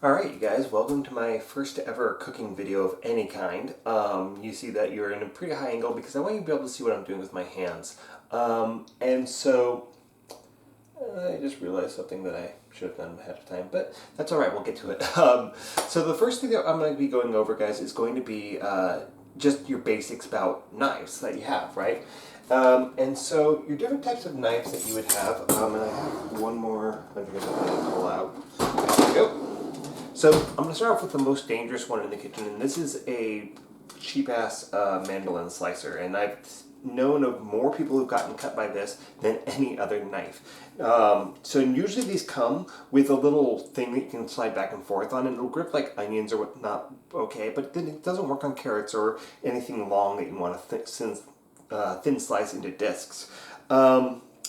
Alright, you guys, welcome to my first ever cooking video of any kind. You see that you're in a pretty high angle because I want you to be able to see what I'm doing with my hands. I just realized something that I should have done ahead of time, but that's alright, we'll get to it. So the first thing that I'm going to be going over, guys, is going to be just your basics about knives that you have, right? And so your different types of knives that you would have, and I have one more I'm going to pull out. There we go. So I'm going to start off with the most dangerous one in the kitchen, and this is a cheap-ass mandolin slicer, and I've known of more people who've gotten cut by this than any other knife. So usually these come with a little thing that you can slide back and forth on, and it'll grip like onions or whatnot, okay, but then it doesn't work on carrots or anything long that you want to thin slice into discs.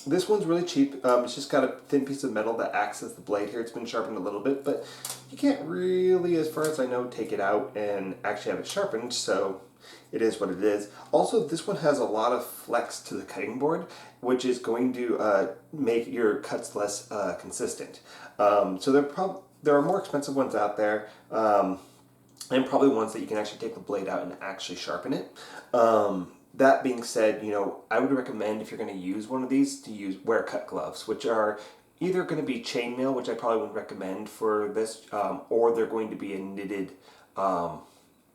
This one's really cheap. It's just got a thin piece of metal that acts as the blade here. It's been sharpened a little bit, but you can't really, as far as I know, take it out and actually have it sharpened, so it is what it is. Also, this one has a lot of flex to the cutting board, which is going to make your cuts less consistent. So there are more expensive ones out there, and probably ones that you can actually take the blade out and actually sharpen it. That being said, I would recommend if you're going to use one of these to wear cut gloves, which are either going to be chainmail, which I probably wouldn't recommend for this, or they're going to be a knitted,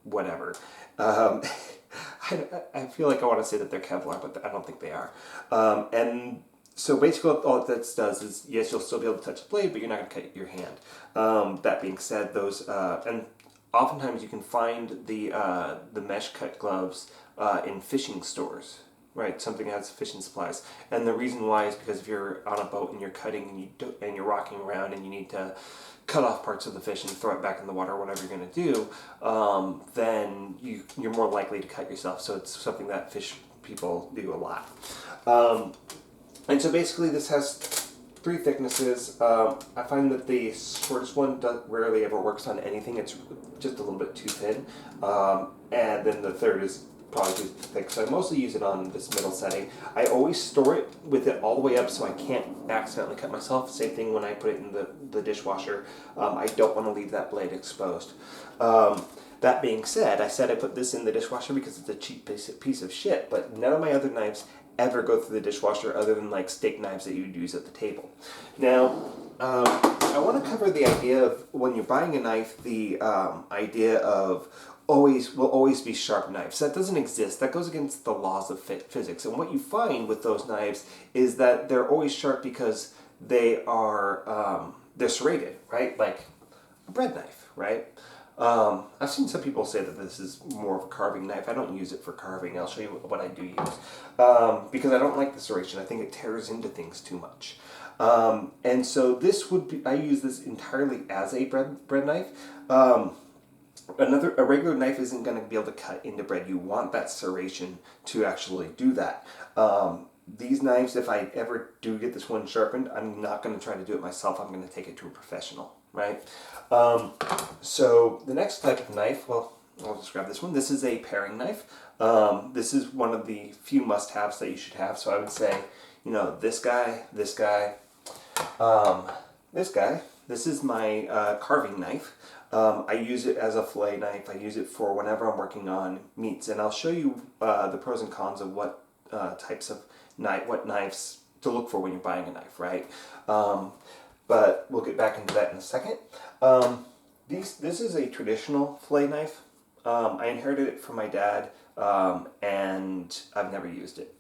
whatever. I feel like I want to say that they're Kevlar, but I don't think they are. And so basically all that does is, yes, you'll still be able to touch the blade, but you're not going to cut your hand. That being said, and oftentimes you can find the mesh cut gloves in fishing stores, right? Something that has fishing supplies. And the reason why is because if you're on a boat and you're cutting and you're rocking around and you need to cut off parts of the fish and throw it back in the water, whatever you're going to do, then you're more likely to cut yourself. So it's something that fish people do a lot. And so basically this has 3 thicknesses. I find that the shortest one rarely ever works on anything. It's just a little bit too thin. And then the third is probably too thick. So I mostly use it on this middle setting. I always store it with it all the way up so I can't accidentally cut myself. Same thing when I put it in the dishwasher. I don't want to leave that blade exposed. That being said, I said I put this in the dishwasher because it's a cheap piece of shit, but none of my other knives ever go through the dishwasher other than like steak knives that you'd use at the table. Now, I want to cover the idea of when you're buying a knife, the idea of will always be sharp knives. That doesn't exist. That goes against the laws of physics. And what you find with those knives is that they're always sharp because they are they're serrated, right? Like a bread knife, right? I've seen some people say that this is more of a carving knife. I don't use it for carving. I'll show you what I do use. Because I don't like the serration. I think it tears into things too much. And so I use this entirely as a bread knife. A regular knife isn't going to be able to cut into bread. You want that serration to actually do that. These knives, if I ever do get this one sharpened, I'm not going to try to do it myself. I'm going to take it to a professional, right? So the next type of knife, well, I'll just grab this one. This is a paring knife. This is one of the few must-haves that you should have. So I would say, this guy, this guy, this guy. This is my carving knife. I use it as a fillet knife. I use it for whenever I'm working on meats, and I'll show you the pros and cons of what what knives to look for when you're buying a knife, right? But we'll get back into that in a second. This is a traditional fillet knife. I inherited it from my dad, and I've never used it.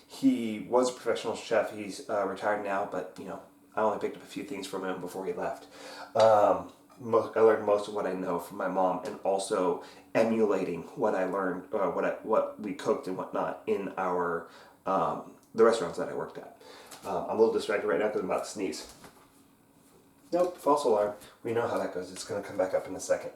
He was a professional chef. He's retired now, but I only picked up a few things from him before he left. I learned most of what I know from my mom, and also emulating what I learned, what we cooked and whatnot in the restaurants that I worked at. I'm a little distracted right now because I'm about to sneeze. Nope, false alarm. We know how that goes. It's going to come back up in a second.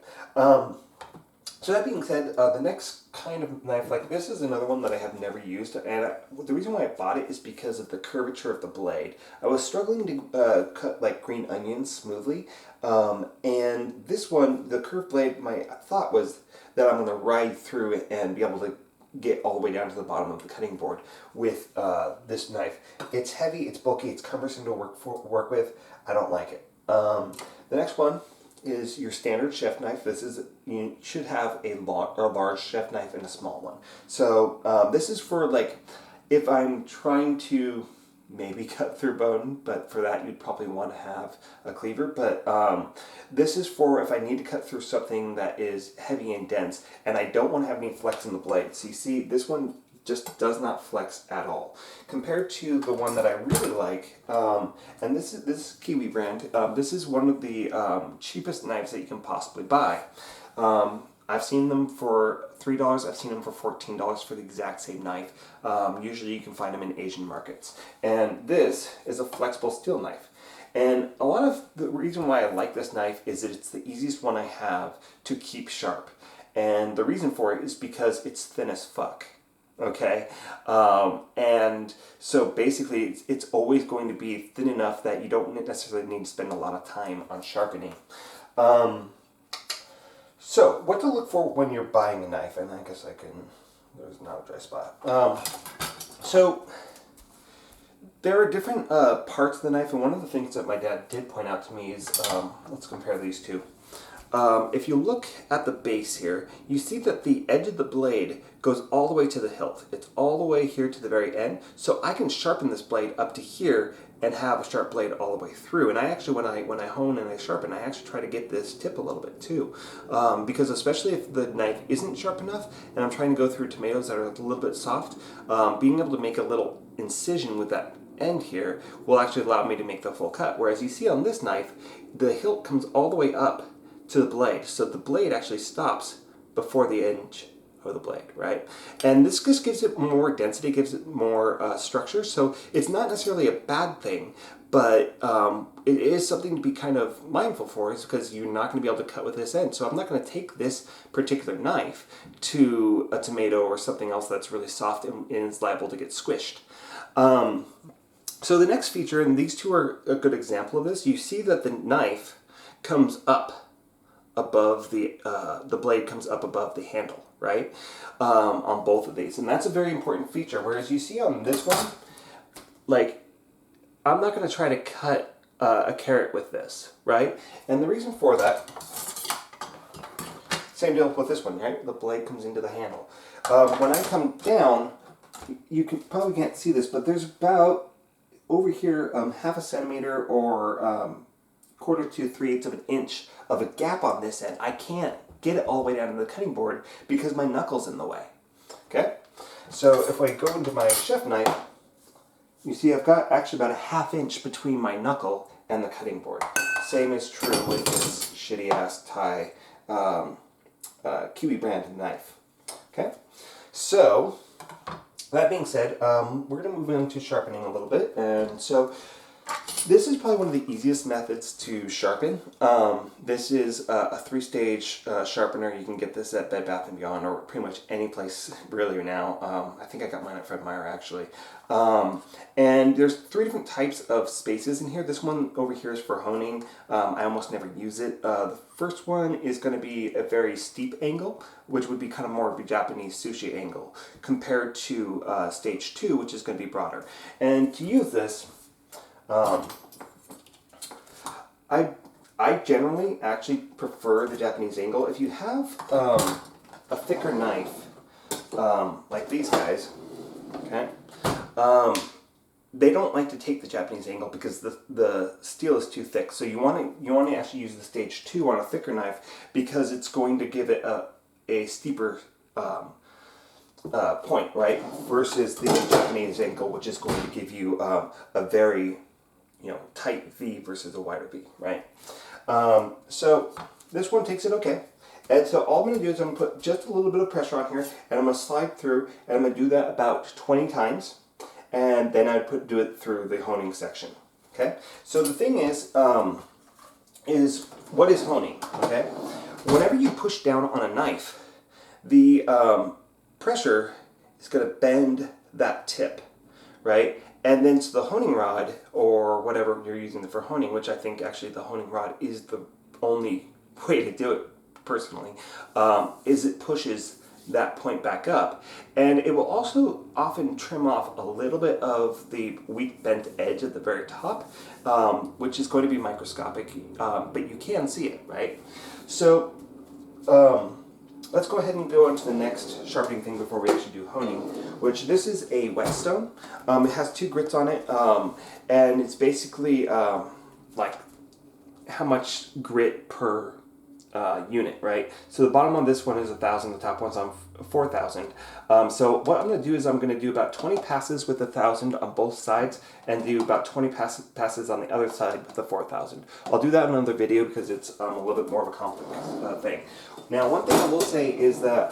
So that being said, the next kind of knife like this is another one that I have never used, and the reason why I bought it is because of the curvature of the blade. I was struggling to cut like green onions smoothly, and this one, the curved blade, my thought was that I'm going to ride through it and be able to get all the way down to the bottom of the cutting board with this knife. It's heavy, it's bulky, it's cumbersome to work with. I don't like it. The next one is your standard chef knife. You should have a large chef knife and a small one. So this is for like if I'm trying to maybe cut through bone, but for that you'd probably want to have a cleaver. But this is for if I need to cut through something that is heavy and dense, and I don't want to have any flex in the blade. So you see, this one just does not flex at all compared to the one that I really like, and this is Kiwi brand. This is one of the cheapest knives that you can possibly buy. I've seen them for $3. I've seen them for $14 for the exact same knife. Usually you can find them in Asian markets. And this is a flexible steel knife. And a lot of the reason why I like this knife is that it's the easiest one I have to keep sharp. And the reason for it is because it's thin as fuck. Okay, and so basically it's always going to be thin enough that you don't necessarily need to spend a lot of time on sharpening. So what to look for when you're buying a knife, and I guess there's not a dry spot. So there are different parts of the knife, and one of the things that my dad did point out to me is, let's compare these two. If you look at the base here, you see that the edge of the blade goes all the way to the hilt. It's all the way here to the very end, so I can sharpen this blade up to here and have a sharp blade all the way through. And I actually, when I hone and I sharpen, I actually try to get this tip a little bit too, because especially if the knife isn't sharp enough and I'm trying to go through tomatoes that are a little bit soft, being able to make a little incision with that end here will actually allow me to make the full cut. Whereas you see on this knife, the hilt comes all the way up to the blade, so the blade actually stops before the edge of the blade, right? And this just gives it more density, gives it more structure, so it's not necessarily a bad thing, but it is something to be kind of mindful for, is because you're not going to be able to cut with this end. So I'm not going to take this particular knife to a tomato or something else that's really soft and is liable to get squished. So the next feature, and these two are a good example of this, you see that the knife comes up above the blade comes up above the handle, right? On both of these, and that's a very important feature. Whereas you see on this one, like, I'm not going to try to cut a carrot with this, right? And the reason for that, same deal with this one, right? The blade comes into the handle. When I come down, you probably can't see this, but there's about over here half a centimeter or quarter to 3/8 of an inch of a gap on this end. I can't get it all the way down to the cutting board because my knuckle's in the way. Okay? So if I go into my chef knife, you see I've got actually about a ½ inch between my knuckle and the cutting board. Same is true with this shitty ass Thai Kiwi brand knife. Okay? So that being said, we're going to move into sharpening a little bit, and so this is probably one of the easiest methods to sharpen. This is a 3-stage sharpener. You can get this at Bed Bath & Beyond or pretty much any place really now. I think I got mine at Fred Meyer actually. And there's 3 different types of spaces in here. This one over here is for honing. I almost never use it. The first one is going to be a very steep angle, which would be kind of more of a Japanese sushi angle, compared to stage 2, which is going to be broader. And to use this, I generally actually prefer the Japanese angle. If you have a thicker knife, like these guys, okay, they don't like to take the Japanese angle because the steel is too thick. So you want to actually use the stage 2 on a thicker knife because it's going to give it a steeper point, right? Versus the Japanese angle, which is going to give you a very tight V versus a wider V, right? So this one takes it okay. And so all I'm going to do is I'm going to put just a little bit of pressure on here, and I'm going to slide through, and I'm going to do that about 20 times, and then I'd do it through the honing section, okay? So the thing is what is honing, okay? Whenever you push down on a knife, the pressure is going to bend that tip, right? And then so the honing rod, or whatever you're using for honing, which I think actually the honing rod is the only way to do it personally, is it pushes that point back up. And it will also often trim off a little bit of the weak bent edge at the very top, which is going to be microscopic, but you can see it, right? So let's go ahead and go on to the next sharpening thing before we actually do honing, which this is a whetstone. It has 2 grits on it, and it's basically like how much grit per unit, right? So the bottom on this one is 1,000, the top one's on 4,000. So what I'm going to do is I'm going to do about 20 passes with 1,000 on both sides and do about 20 passes on the other side with the 4,000. I'll do that in another video because it's a little bit more of a complex thing. Now, one thing I will say is that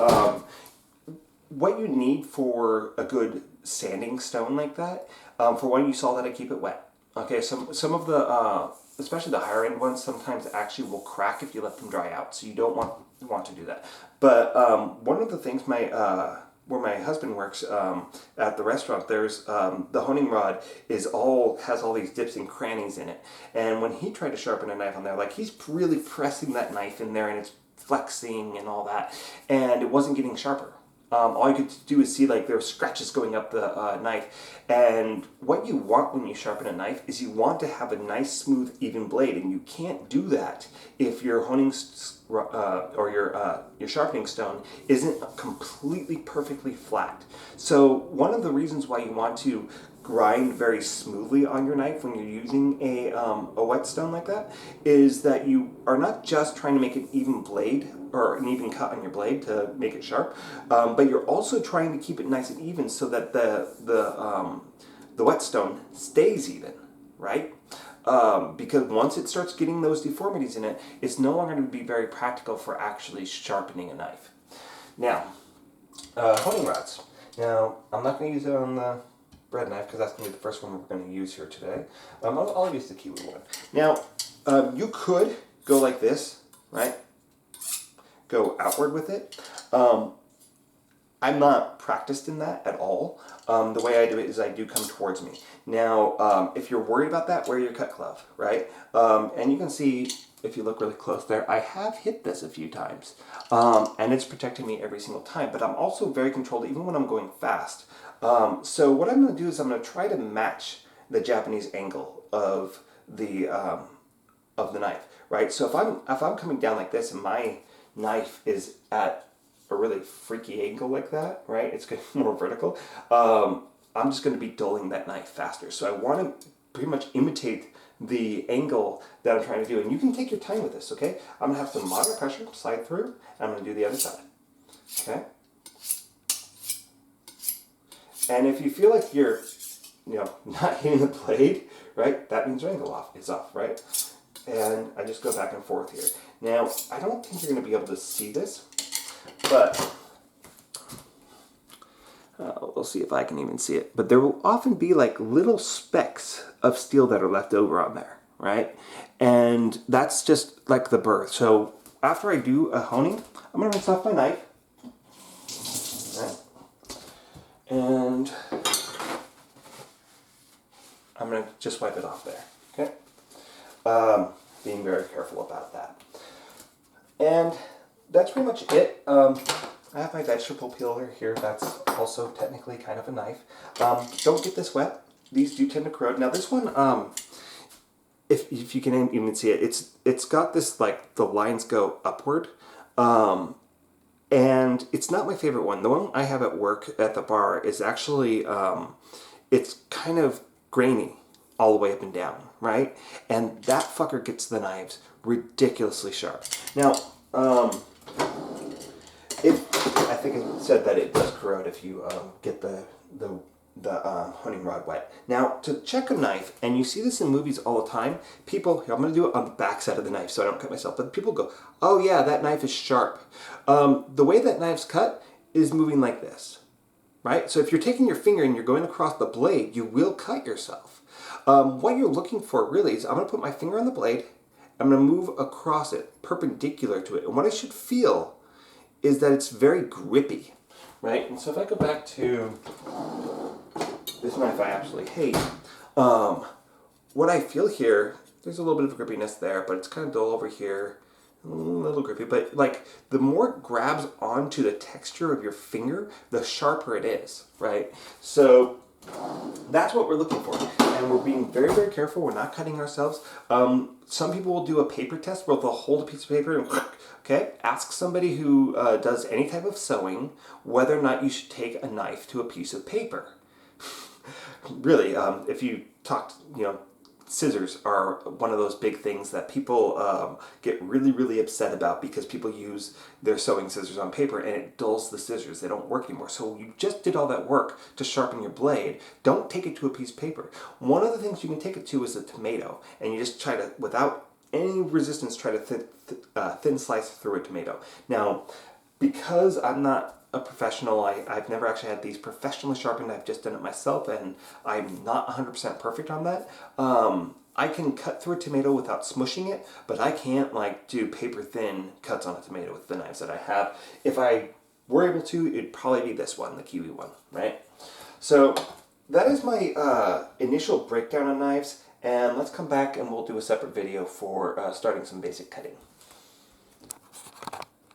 what you need for a good sanding stone like that, for one, you saw that I keep it wet. Okay, some of the especially the higher end ones sometimes actually will crack if you let them dry out, so you don't want to do that. But one of the things where my husband works at the restaurant, there's the honing rod has all these dips and crannies in it, and when he tried to sharpen a knife on there, like he's really pressing that knife in there and it's flexing and all that, and it wasn't getting sharper. All you could do is see like there were scratches going up the knife. And what you want when you sharpen a knife is you want to have a nice, smooth, even blade, and you can't do that if your honing or your sharpening stone isn't completely perfectly flat. So one of the reasons why you want to grind very smoothly on your knife when you're using a whetstone like that is that you are not just trying to make an even blade or an even cut on your blade to make it sharp, but you're also trying to keep it nice and even so that the whetstone stays even, right? Because once it starts getting those deformities in it, it's no longer going to be very practical for actually sharpening a knife. Now, honing rods. Now, I'm not going to use it on the bread knife because that's going to be the first one we're going to use here today. I'll use the Kiwi one. Now, you could go like this, right? Go outward with it. I'm not practiced in that at all. The way I do it is I do come towards me. Now, if you're worried about that, wear your cut glove, right? And you can see, if you look really close there, I have hit this a few times. And it's protecting me every single time. But I'm also very controlled even when I'm going fast. So what I'm going to do is I'm going to try to match the Japanese angle of the knife, right? So if I'm coming down like this and my knife is at a really freaky angle like that, right? It's going to be more vertical. I'm just going to be dulling that knife faster. So I want to pretty much imitate the angle that I'm trying to do. And you can take your time with this, okay? I'm going to have some moderate pressure, slide through, and I'm going to do the other side, okay? And if you feel like you're, not hitting the blade, right, that means your angle is off, right? And I just go back and forth here. Now, I don't think you're going to be able to see this, but we'll see if I can even see it. But there will often be like little specks of steel that are left over on there, right? And that's just like the burr. So after I do a honing, I'm going to rinse off my knife. Right? And I'm going to just wipe it off there, okay? Being very careful about that. And that's pretty much it. I have my vegetable peeler here. That's also technically kind of a knife. Don't get this wet. These do tend to corrode. Now this one, if you can even see it, it's got this, like, the lines go upward. And it's not my favorite one. The one I have at work at the bar is actually, it's kind of grainy all the way up and down, right? And that fucker gets the knives ridiculously sharp. Now, I think it said that it does corrode if you get the honing rod wet. Now, to check a knife, and you see this in movies all the time, people, here, I'm going to do it on the back side of the knife so I don't cut myself, but people go, oh yeah, that knife is sharp. The way that knife's cut is moving like this, right? So if you're taking your finger and you're going across the blade, you will cut yourself. What you're looking for really is I'm going to put my finger on the blade, I'm going to move across it, perpendicular to it, and what I should feel is that it's very grippy, right? And so if I go back to this knife I absolutely hate, what I feel here, there's a little bit of grippiness there, but it's kind of dull over here, a little grippy, but like the more it grabs onto the texture of your finger, the sharper it is, right? So that's what we're looking for, and we're being very, very careful. We're not cutting ourselves. Some people will do a paper test where they'll hold a piece of paper and okay, ask somebody who does any type of sewing whether or not you should take a knife to a piece of paper. Really, if you talk, scissors are one of those big things that people get really, really upset about because people use their sewing scissors on paper and it dulls the scissors. They don't work anymore. So you just did all that work to sharpen your blade. Don't take it to a piece of paper. One of the things you can take it to is a tomato, and you just try to, without any resistance, try to thin slice through a tomato. Now, because I'm not a professional, I've never actually had these professionally sharpened. I've just done it myself, and I'm not 100% perfect on that. I can cut through a tomato without smushing it, but I can't like do paper thin cuts on a tomato with the knives that I have. If I were able to, it'd probably be this one, the Kiwi one, right? So that is my initial breakdown on knives, and let's come back and we'll do a separate video for starting some basic cutting.